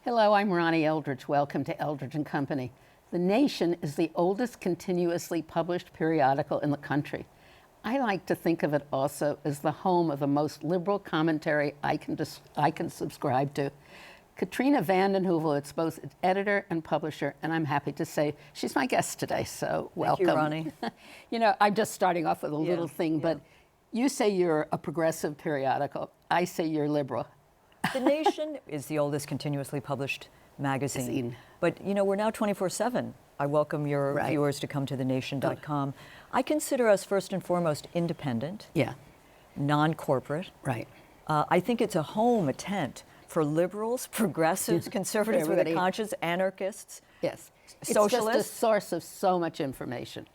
Hello, I'm Ronnie Eldridge. Welcome to Eldridge and Company. The Nation is the oldest continuously published periodical in the country. I like to think of it also as the home of the most liberal commentary I can subscribe to. Katrina vanden Heuvel is both editor and publisher, and I'm happy to say she's my guest today, so welcome. Thank you, Ronnie. You know, I'm just starting off with a little thing, but you say you're a progressive periodical. I say you're liberal. The Nation is the oldest continuously published magazine. But, you know, we're now 24/7. I welcome your viewers to come to thenation.com. I consider us first and foremost independent, non-corporate. Right. I think it's a home, a tent for liberals, progressives, conservatives with a conscience, anarchists, socialists. It's just a source of so much information.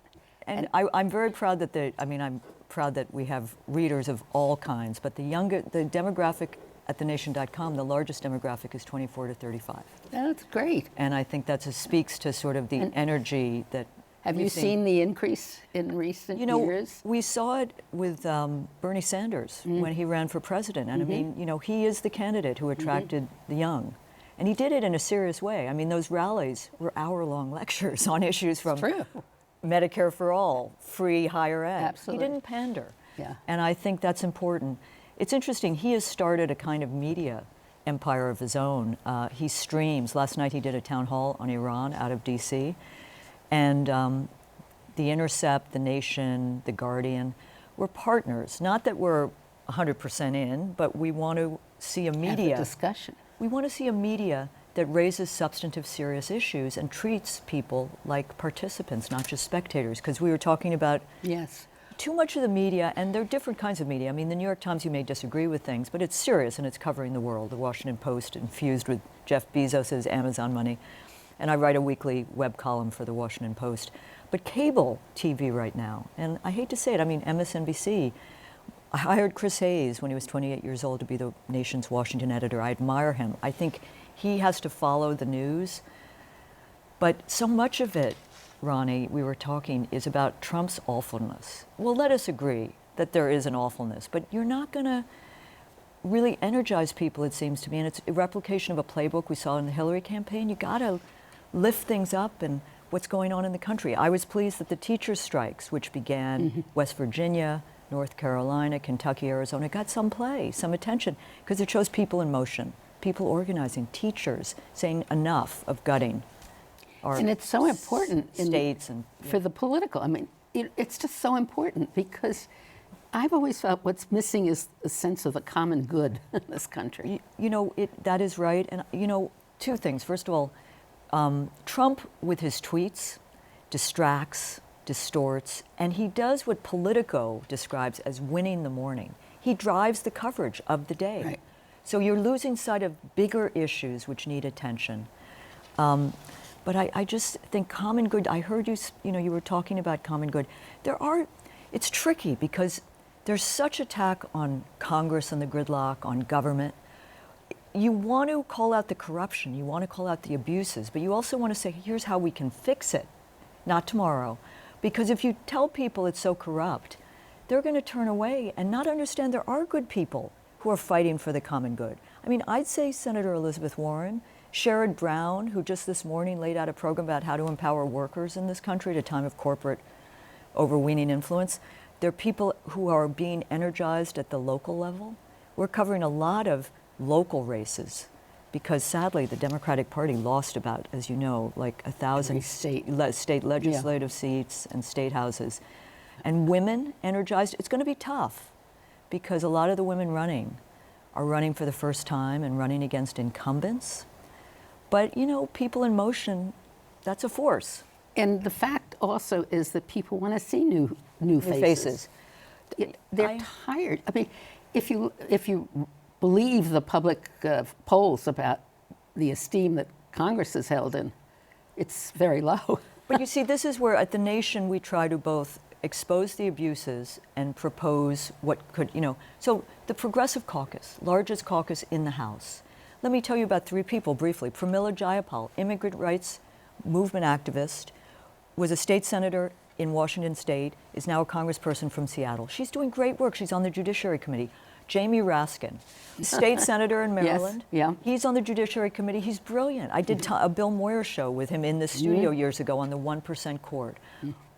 And I'm very proud that I'm proud that we have readers of all kinds, but the demographic at thenation.com, the largest demographic is 24 to 35. That's great. And I think that speaks to sort of the energy that. Have you seen the increase in recent years? We saw it with Bernie Sanders when he ran for president. And I mean, you know, he is the candidate who attracted the young. And he did it in a serious way. I mean, those rallies were hour-long lectures on issues from Medicare for all, free higher ed. Absolutely. He didn't pander. And I think that's important. It's interesting, he has started a kind of media empire of his own. He streams. Last night he did a town hall on Iran out of DC. And The Intercept, The Nation, The Guardian, we're partners. Not that we're 100% in, but we want to see a media discussion. We want to see a media that raises substantive, serious issues and treats people like participants, not just spectators. Because we were talking about too much of the media, and there are different kinds of media. I mean, the New York Times, you may disagree with things, but it's serious and it's covering the world. The Washington Post infused with Jeff Bezos' Amazon money. And I write a weekly web column for the Washington Post. But cable TV right now, and I hate to say it, I mean, MSNBC, I hired Chris Hayes when he was 28 years old to be the Nation's Washington editor. I admire him. I think he has to follow the news. But so much of it, Ronnie, we were talking, is about Trump's awfulness. Well, let us agree that there is an awfulness, but you're not going to really energize people, it seems to me, and it's a replication of a playbook we saw in the Hillary campaign. You got to lift things up and what's going on in the country. I was pleased that the teachers' strikes, which began West Virginia, North Carolina, Kentucky, Arizona, got some play, some attention, because it shows people in motion, people organizing, teachers saying enough of gutting. And it's so important states for the political. I mean, it's just so important because I've always felt what's missing is a sense of the common good in this country. You know, that is right. And, you know, two things. First of all, Trump, with his tweets, distracts, distorts, and he does what Politico describes as winning the morning. He drives the coverage of the day. So you're losing sight of bigger issues which need attention. But I just think common good, I heard you were talking about common good. It's tricky because there's such attack on Congress and the gridlock, on government. You want to call out the corruption, you want to call out the abuses, but you also want to say, here's how we can fix it, not tomorrow. Because if you tell people it's so corrupt, they're going to turn away and not understand there are good people who are fighting for the common good. I mean, I'd say Senator Elizabeth Warren, Sherrod Brown, who just this morning laid out a program about how to empower workers in this country at a time of corporate overweening influence. There are people who are being energized at the local level. We're covering a lot of local races because sadly the Democratic Party lost about, as you know, like 1,000 state legislative seats and state houses. And women energized, it's going to be tough because a lot of the women running are running for the first time and running against incumbents. But, you know, people in motion, that's a force. And the fact also is that people want to see new faces. They're tired. I mean, if you believe the public polls about the esteem that Congress is held in, it's very low. But you see, this is where at The Nation we try to both expose the abuses and propose what could, you know. So the Progressive Caucus, largest caucus in the House. Let me tell you about three people briefly. Pramila Jayapal, immigrant rights movement activist, was a state senator in Washington State, is now a congressperson from Seattle. She's doing great work. She's on the Judiciary Committee. Jamie Raskin, state senator in Maryland. yeah. He's on the Judiciary Committee. He's brilliant. I did a Bill Moyer show with him in the studio years ago on the 1% Court.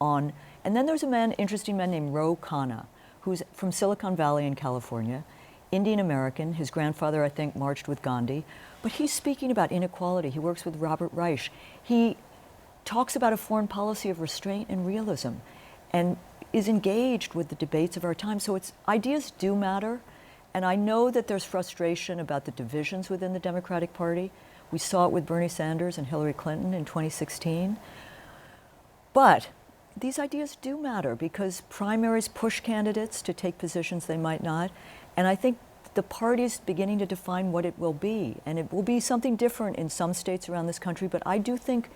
And then there's interesting man named Ro Khanna, who's from Silicon Valley in California, Indian American. His grandfather, I think, marched with Gandhi. But he's speaking about inequality. He works with Robert Reich. He talks about a foreign policy of restraint and realism, and is engaged with the debates of our time. So ideas do matter, and I know that there's frustration about the divisions within the Democratic Party. We saw it with Bernie Sanders and Hillary Clinton in 2016. But these ideas do matter because primaries push candidates to take positions they might not, and I think the party's beginning to define what it will be, and it will be something different in some states around this country, but I do think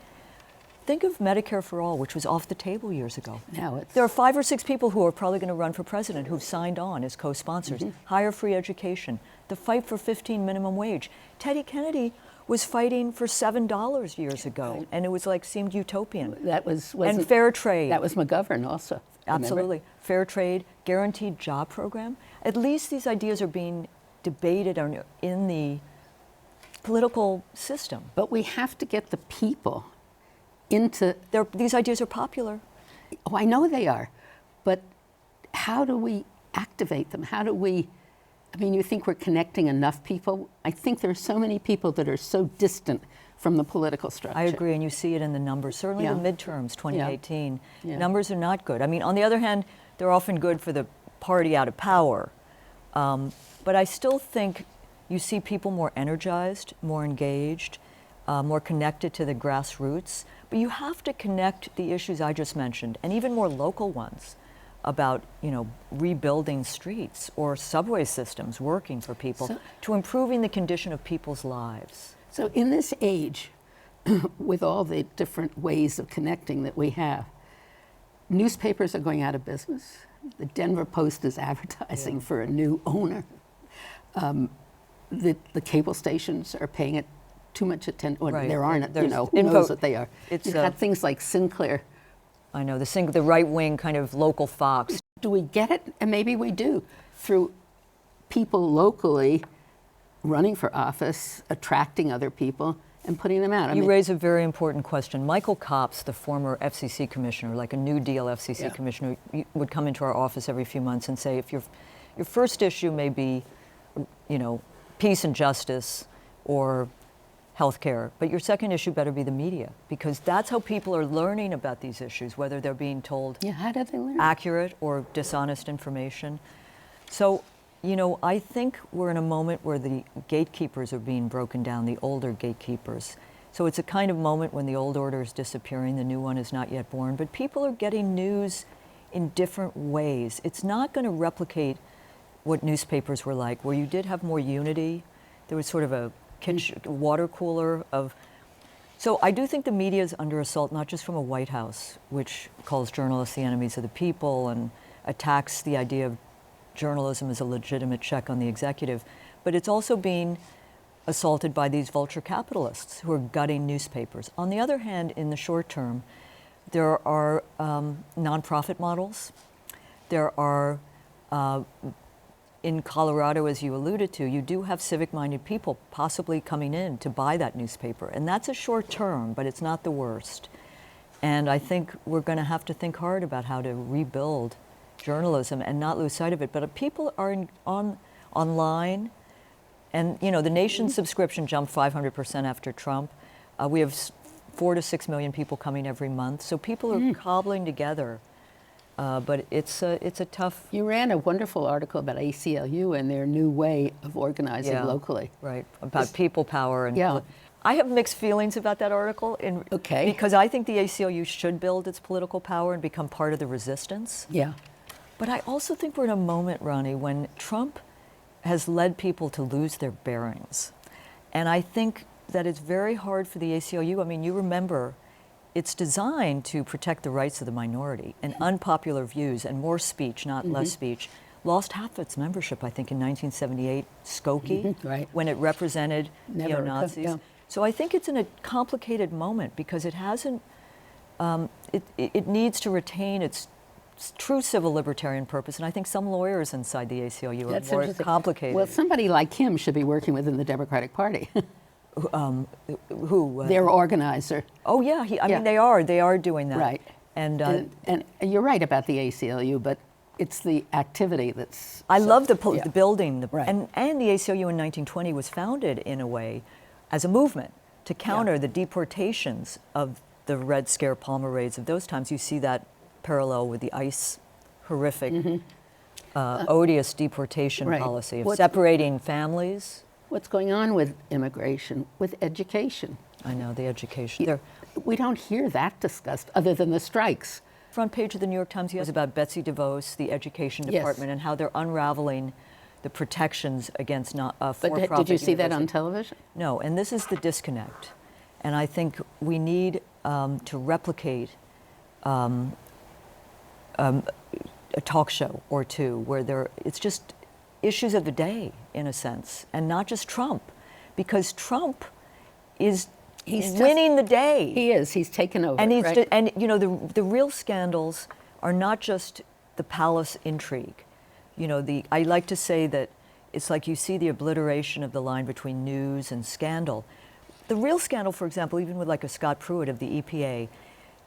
of Medicare for All, which was off the table years ago. Now there are 5 or 6 people who are probably going to run for president who've signed on as co-sponsors. Higher free education, the fight for 15 minimum wage. Teddy Kennedy was fighting for $7 years ago, and it was seemed utopian. And fair trade. That was McGovern also. Absolutely. Remember? Fair trade, guaranteed job program. At least these ideas are being debated in the political system. But we have to get the people into... These ideas are popular. Oh, I know they are. But how do we activate them? How do we... I mean, you think we're connecting enough people? I think there are so many people that are so distant from the political structure. I agree, and you see it in the numbers. Certainly Yeah. the midterms, 2018, Yeah. numbers are not good. I mean, on the other hand, they're often good for the party out of power. But I still think you see people more energized, more engaged, more connected to the grassroots. But you have to connect the issues I just mentioned, and even more local ones, about rebuilding streets or subway systems working for people, to improving the condition of people's lives. So in this age, with all the different ways of connecting that we have, newspapers are going out of business. The Denver Post is advertising for a new owner. The cable stations are paying it too much attention. Or Right. there aren't, There's who knows what they are. It's You've got things like Sinclair. I know, the right-wing kind of local Fox. Do we get it? And maybe we do, through people locally running for office, attracting other people, and putting them out. You raise a very important question. Michael Copps, the former FCC commissioner, like a New Deal FCC commissioner, would come into our office every few months and say, if your first issue may be, peace and justice or healthcare, but your second issue better be the media, because that's how people are learning about these issues, whether they're being told how do they learn? accurate or dishonest information. So, I think we're in a moment where the gatekeepers are being broken down, the older gatekeepers. So it's a kind of moment when the old order is disappearing, the new one is not yet born, but people are getting news in different ways. It's not going to replicate what newspapers were like, where you did have more unity. There was sort of a water cooler of... So I do think the media is under assault, not just from a White House, which calls journalists the enemies of the people and attacks the idea of journalism as a legitimate check on the executive, but it's also being assaulted by these vulture capitalists who are gutting newspapers. On the other hand, in the short term, there are nonprofit models. There are, in Colorado, as you alluded to, you do have civic-minded people possibly coming in to buy that newspaper. And that's a short term, but it's not the worst. And I think we're going to have to think hard about how to rebuild journalism and not lose sight of it. But people are online, and the Nation's subscription jumped 500% after Trump. We have 4 to 6 million people coming every month, so people are cobbling together. But it's a tough. You ran a wonderful article about ACLU and their new way of organizing locally. Right, about people power and. I have mixed feelings about that article, because I think the ACLU should build its political power and become part of the resistance. Yeah. But I also think we're in a moment, Ronnie, when Trump has led people to lose their bearings. And I think that it's very hard for the ACLU. I mean, you remember, it's designed to protect the rights of the minority, and unpopular views and more speech, not less speech. Lost half its membership, I think, in 1978, Skokie, when it represented neo-Nazis. So I think it's in a complicated moment because it hasn't, it needs to retain its true civil libertarian purpose, and I think some lawyers inside the ACLU That's are more interesting. complicated. Well, somebody like him should be working within the Democratic Party. Who? Their organizer. Oh yeah, I Yeah. mean they are doing that. Right. And And you're right about the ACLU, but it's the activity that's... I love the yeah. building, Right. and the ACLU in 1920 was founded in a way as a movement to counter the deportations of the Red Scare Palmer raids of those times. You see that parallel with the ICE horrific, odious deportation Right. policy of What's- separating families. What's going on with immigration, with education? I know, the education. They're We don't hear that discussed other than the strikes. front page of the New York Times was about Betsy DeVos, the education Yes. department, and how they're unraveling the protections against But for-profit did you see that on universities. television? No, and this is the disconnect. And I think we need to replicate a talk show or two where it's just issues of the day, in a sense, and not just Trump. Because Trump is He's just- winning the day. He is. He's taken over. And right? and you know the real scandals are not just the palace intrigue. You know, I like to say that it's like you see the obliteration of the line between news and scandal. The real scandal, for example, even with like a Scott Pruitt of the EPA,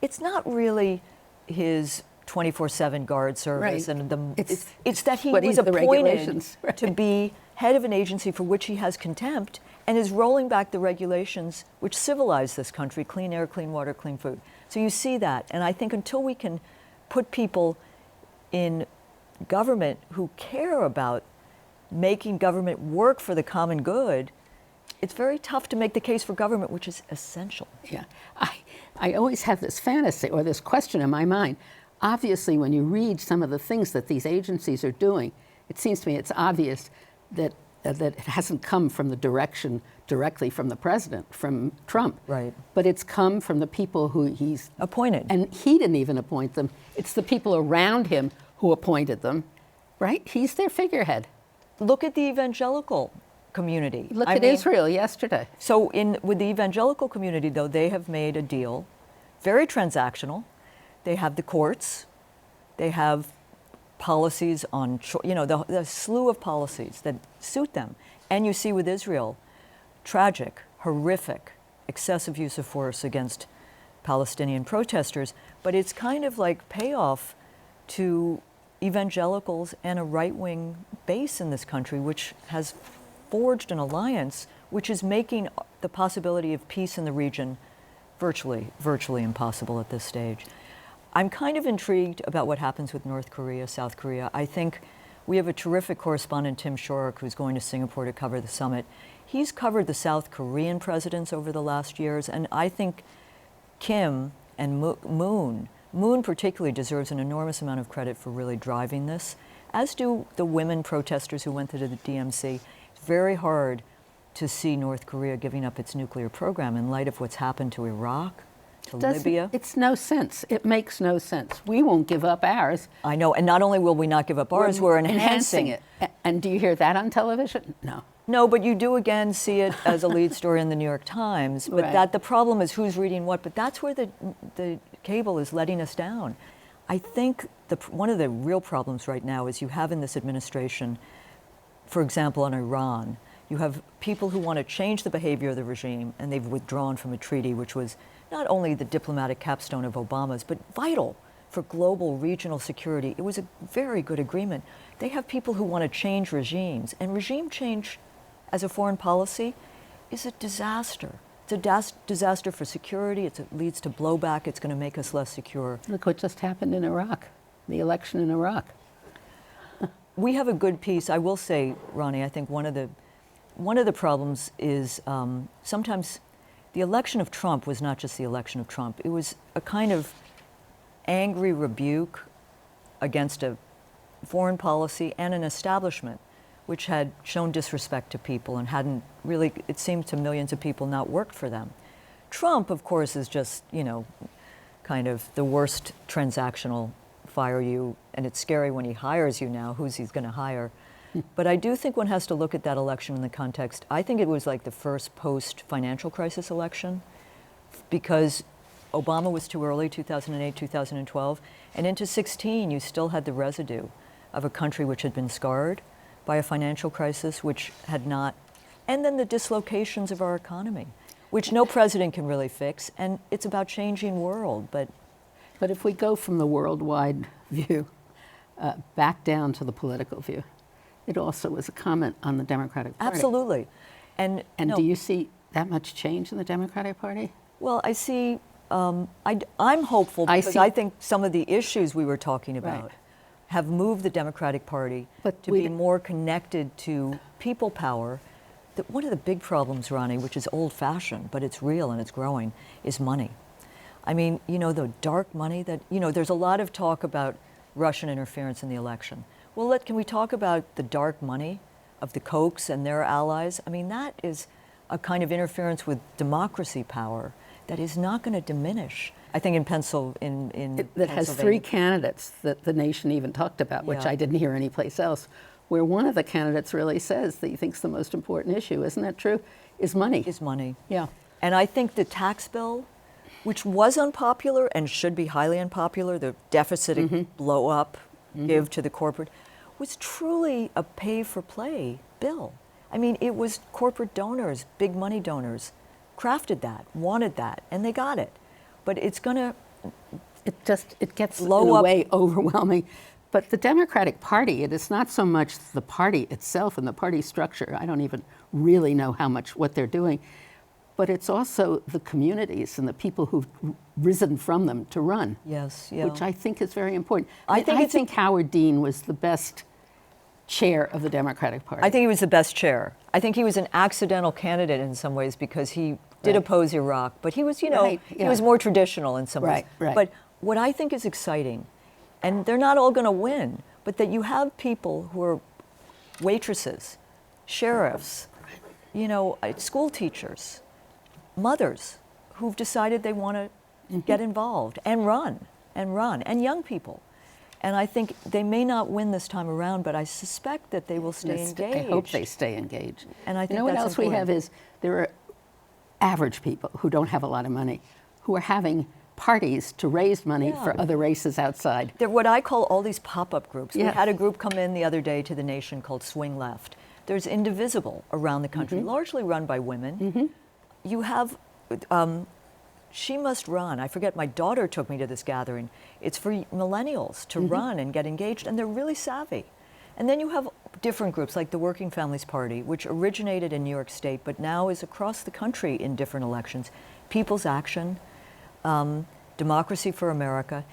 it's not really his 24/7 guard service Right. and It's it's that he what was he's the appointed regulations, right. to be head of an agency for which he has contempt and is rolling back the regulations which civilize this country: clean air, clean water, clean food. So you see that, and I think until we can put people in government who care about making government work for the common good, it's very tough to make the case for government, which is essential. Yeah. I always have this fantasy or this question in my mind. Obviously, when you read some of the things that these agencies are doing, it seems to me it's obvious that it hasn't come from the directly from the president, from Trump. Right. But it's come from the people who he's Appointed. And he didn't even appoint them. It's the people around him who appointed them, right? He's their figurehead. Look at the evangelical community. Look I at mean, Israel yesterday. So with the evangelical community, though, they have made a deal, very transactional. They have the courts. They have policies on, the slew of policies that suit them. And you see with Israel, tragic, horrific, excessive use of force against Palestinian protesters. But it's kind of like payoff to evangelicals and a right-wing base in this country, which has forged an alliance which is making the possibility of peace in the region virtually impossible at this stage. I'm kind of intrigued about what happens with North Korea, South Korea. I think we have a terrific correspondent, Tim Shorrock, who's going to Singapore to cover the summit. He's covered the South Korean presidents over the last years, and I think Kim and Moon particularly deserves an enormous amount of credit for really driving this, as do the women protesters who went to the DMZ. It's very hard to see North Korea giving up its nuclear program in light of what's happened to Iraq, to Libya. It's no sense. It makes no sense. We won't give up ours. I know, and not only will we not give up ours, we're enhancing it. And do you hear that on television? No. No, but you do again see it as a lead story in the New York Times. But Right. the problem is who's reading what. But that's where the cable is letting us down. I think one of the real problems right now is you have in this administration, for example, on Iran, you have people who want to change the behavior of the regime, and they've withdrawn from a treaty which was not only the diplomatic capstone of Obama's, but vital for global regional security. It was a very good agreement. They have people who want to change regimes, and regime change as a foreign policy is a disaster. It's a disaster for security. It leads to blowback. It's going to make us less secure. Look what just happened in Iraq, the election in Iraq. We have a good piece. I will say, Ronnie, I think one of the problems is sometimes the election of Trump was not just the election of Trump. It was a kind of angry rebuke against a foreign policy and an establishment which had shown disrespect to people and hadn't really, it seemed to millions of people, not worked for them. Trump, of course, is just, kind of the worst transactional fire you, and it's scary when he hires you now, who's he's going to hire. But I do think one has to look at that election in the context. I think it was like the first post-financial crisis election, because Obama was too early, 2008, 2012, and into 16 you still had the residue of a country which had been scarred by a financial crisis, which had not, and then the dislocations of our economy, which no president can really fix, and it's about changing world, but if we go from the worldwide view back down to the political view, it also was a comment on the Democratic Party. absolutely. And no, do you see that much change in the Democratic Party? well, I see, I'm hopeful because I think some of the issues we were talking about Right. have moved the Democratic Party But to we be d- more connected to people power. One of the big problems, Ronnie, which is old-fashioned, but it's real and it's growing, is money. I mean, you know, the dark money that, you know, there's a lot of talk about Russian interference in the election. Well, can we talk about the dark money of the Caucus and their allies? I mean, that is a kind of interference with democracy power that is not going to diminish. I think in That has three candidates that the nation even talked about, which Yeah. I didn't hear anyplace else, where one of the candidates really says that he thinks the most important issue, isn't that true, is money. is money. Yeah. And I think the tax bill, which was unpopular and should be highly unpopular, the deficit blow up, give to the corporate, was truly a pay-for-play bill. I mean, it was corporate donors, big money donors, crafted that, wanted that, and they got it. But it's going to It gets Blow in a up. way overwhelming. But the Democratic Party, it is not so much the party itself and the party structure. I don't even really know what they're doing. But it's also the communities and the people who've risen from them to run. Yes, yeah. Which I think is very important. I think Howard Dean was the best chair of the Democratic Party. I think he was the best chair. I think he was an accidental candidate in some ways because he did Right. oppose Iraq, but he was, you know, Right, he yeah. was more traditional in some ways. Right, right. But what I think is exciting, and they're not all going to win, but that you have people who are waitresses, sheriffs, you know, school teachers, mothers who've decided they want to get involved and run, and young people. And I think they may not win this time around, but I suspect that they will stay engaged. I hope they stay engaged. And I think you know what that's else we have important. is there are average people who don't have a lot of money who are having parties to raise money Yeah. for other races outside. They're what I call all these pop-up groups. We Yes. had a group come in the other day to the Nation called Swing Left. There's Indivisible around the country, largely run by women. You have She Must Run. I forget, my daughter took me to this gathering. It's for millennials to run and get engaged, and they're really savvy. And then you have different groups like the Working Families Party, which originated in New York State, but now is across the country in different elections. People's Action, Democracy for America.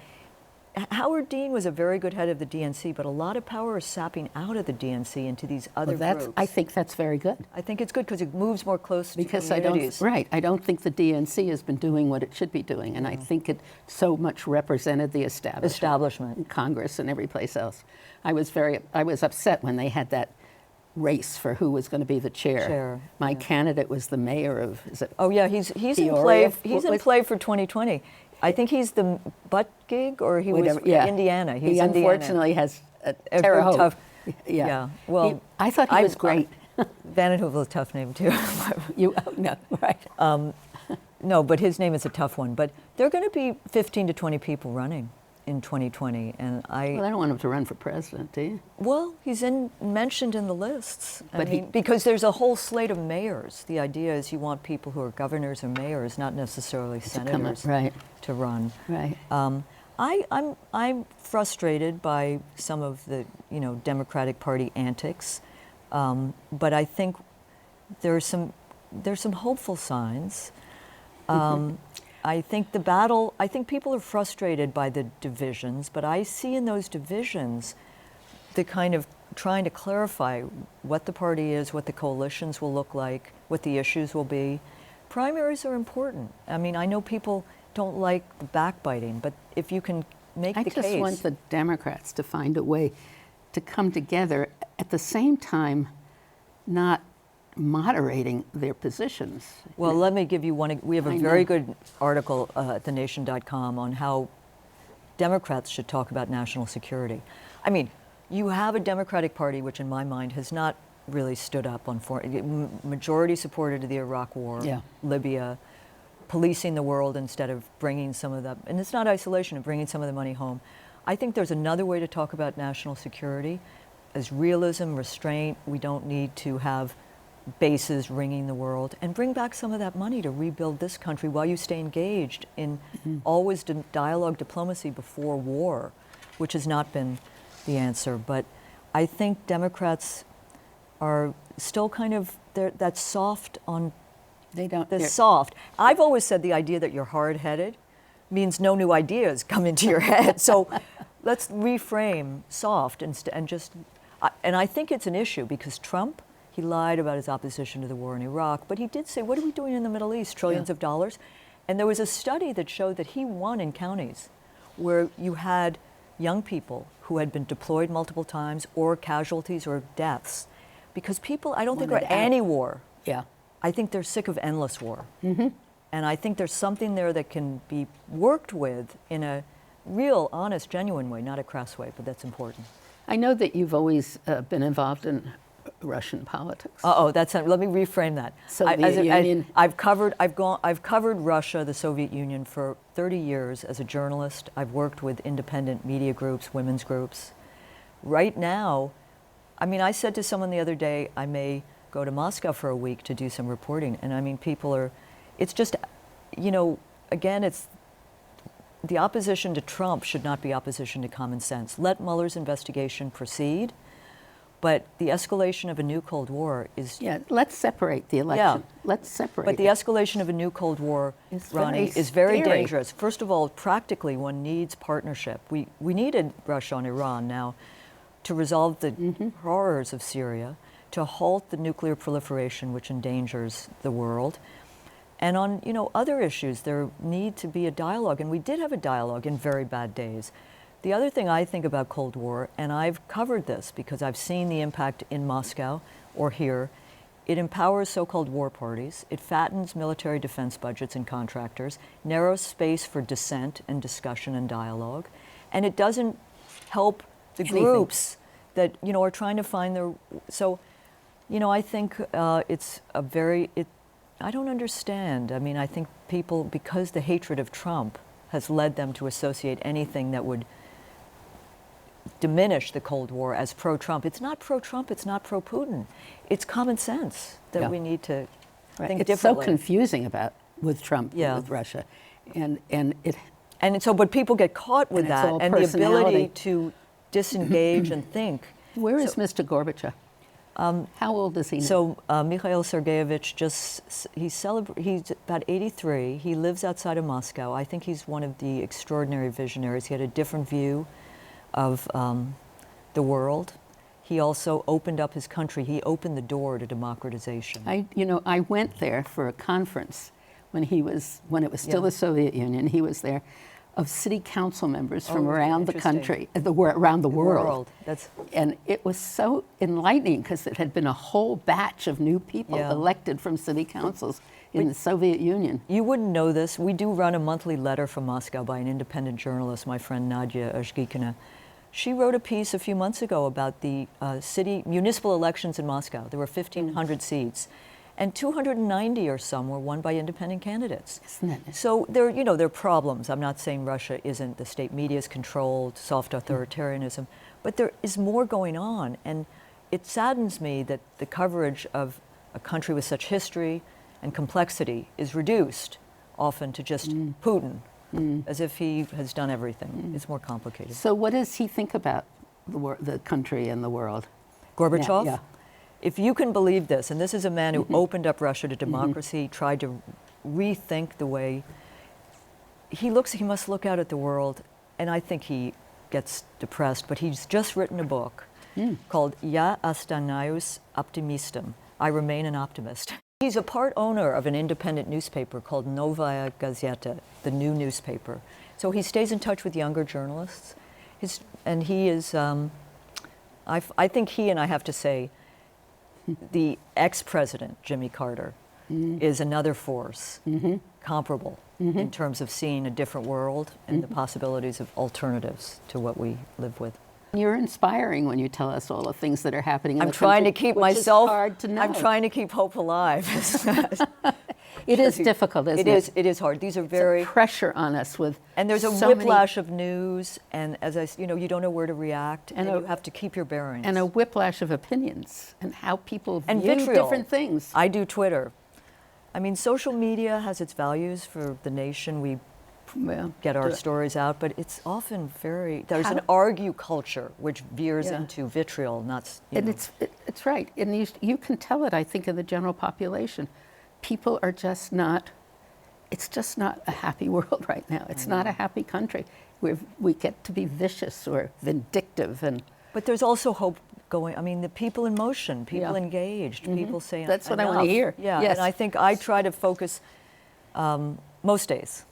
Howard Dean was a very good head of the DNC, but a lot of power is sapping out of the DNC into these other groups. I think that's very good. I think it's good because it moves more close Because to communities. I don't think the DNC has been doing what it should be doing, and I think it so much represented the establishment in Congress and every place else. I was upset when they had that race for who was going to be the chair. My candidate was the mayor of, is it? Oh yeah, he's in Peoria? play. He's in play for 2020. I think he's the Buttigieg, or he was Indiana. He's he Indiana. unfortunately has a A Terre big Haute. tough. Yeah. Yeah. Well, I thought he was great. Vanden Heuvel is a tough name too. No, right. No, but his name is a tough one. But there are going to be 15 to 20 people running in 2020, and Well, I don't want him to run for president, do you? Well, he's mentioned in the lists. But because there's a whole slate of mayors. The idea is you want people who are governors or mayors, not necessarily senators, to run. Right. I'm frustrated by some of the Democratic Party antics, but I think there's some hopeful signs. I think people are frustrated by the divisions, but I see in those divisions the kind of trying to clarify what the party is, what the coalitions will look like, what the issues will be. Primaries are important. I mean, I know people don't like the backbiting, but if you can make the case. I just want the Democrats to find a way to come together at the same time, not moderating their positions. Well, let me give you one. We have a very good article at thenation.com on how Democrats should talk about national security. I mean, you have a Democratic Party, which in my mind has not really stood up on majority supported the Iraq War, Libya, policing the world instead of bringing some of the, and it's not isolation, of bringing some of the money home. I think there's another way to talk about national security as realism, restraint. We don't need to have bases ringing the world, and bring back some of that money to rebuild this country while you stay engaged in always dialogue, diplomacy before war, which has not been the answer. But I think Democrats are still kind of, that's soft on, they're soft. I've always said the idea that you're hard-headed means no new ideas come into your head. So let's reframe soft and just, and I think it's an issue because Trump, he lied about his opposition to the war in Iraq, but he did say, what are we doing in the Middle East? Trillions of dollars. And there was a study that showed that he won in counties where you had young people who had been deployed multiple times or casualties or deaths. Because people, I don't think are anti-war. Yeah. I think they're sick of endless war. And I think there's something there that can be worked with in a real, honest, genuine way, not a crass way, but that's important. I know that you've always been involved in Russian politics. That's not, let me reframe that. I've covered Russia, the Soviet Union, for 30 years as a journalist. I've worked with independent media groups, women's groups. Right now, I mean, I said to someone the other day, I may go to Moscow for a week to do some reporting. And I mean, people are, it's just, you know, again, it's, the opposition to Trump should not be opposition to common sense. Let Mueller's investigation proceed. But the escalation of a new Cold War is... Yeah, let's separate the election. Yeah. Let's separate But the escalation of a new Cold War, Ronnie, is very dangerous. First of all, practically, one needs partnership. We needed Russia and Iran now to resolve the horrors of Syria, to halt the nuclear proliferation, which endangers the world. And on, you know, other issues, there need to be a dialogue. And we did have a dialogue in very bad days. The other thing I think about Cold War, and I've covered this because I've seen the impact in Moscow or here, it empowers so-called war parties, it fattens military defense budgets and contractors, narrows space for dissent and discussion and dialogue, and it doesn't help the groups that, you know, are trying to find their, so, you know, I think it's a very, I don't understand. I mean, I think people, because the hatred of Trump has led them to associate anything that would diminish the Cold War as pro-Trump. It's not pro-Trump, it's not pro-Putin. It's common sense that we need to think differently. It's so confusing with Trump, with Russia. And so, but people get caught with that and the ability to disengage and think. Where is Mr. Gorbachev? How old is he now? So Mikhail Sergeyevich he's about 83. He lives outside of Moscow. I think he's one of the extraordinary visionaries. He had a different view of the world. He also opened up his country. He opened the door to democratization. I went there for a conference when it was still the Soviet Union. He was there, of city council members from around the country, around the world. And it was so enlightening because it had been a whole batch of new people elected from city councils in the Soviet Union. You wouldn't know this. We do run a monthly letter from Moscow by an independent journalist, my friend Nadia Ozhgikina. She wrote a piece a few months ago about the municipal elections in Moscow. There were 1,500 seats, and 290 or some were won by independent candidates. Isn't it? So there are problems. I'm not saying Russia isn't, the state media is controlled, soft authoritarianism, but there is more going on. And it saddens me that the coverage of a country with such history and complexity is reduced often to just Putin, as if he has done everything. It's more complicated. So what does he think about the country and the world? Gorbachev? Yeah. If you can believe this, and this is a man who opened up Russia to democracy, tried to rethink the way he must look out at the world, and I think he gets depressed, but he's just written a book called Ya Останаюсь оптимистом, I Remain an Optimist. He's a part owner of an independent newspaper called Novaya Gazeta, the new newspaper. So he stays in touch with younger journalists. And he is, I think he, and I have to say, the ex-president, Jimmy Carter, is another force, comparable in terms of seeing a different world and the possibilities of alternatives to what we live with. You're inspiring when you tell us all the things that are happening in the country. I'm trying to keep myself, hard to know. I'm trying to keep hope alive. It is difficult, isn't it? It is hard. These are It's very a pressure on us with and there's a so many- whiplash of news, and you don't know where to react, and you have to keep your bearings. and a whiplash of opinions and how people and view vitriol. different things. I do Twitter. I mean, social media has its values for the nation. We Well, get our stories out, but it's often there's an argue culture which veers Yeah. into vitriol, not. and it's right. And you can tell it, I think, in the general population. People are just not, it's just not a happy world right now. It's not a happy country. We get to be vicious or vindictive. But there's also hope going. I mean, the people in motion, people Yeah. engaged, people saying, That's what I want to "Enough." hear. Yeah, Yes. and I think I try to focus most days.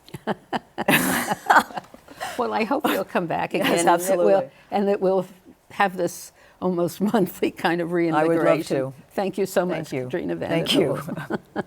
Well, I hope you'll come back again. Yes, and that absolutely. and that we'll have this almost monthly kind of I reinvigoration. would love to. Thank you so much, Thank you. Katrina vanden Thank you. Heuvel.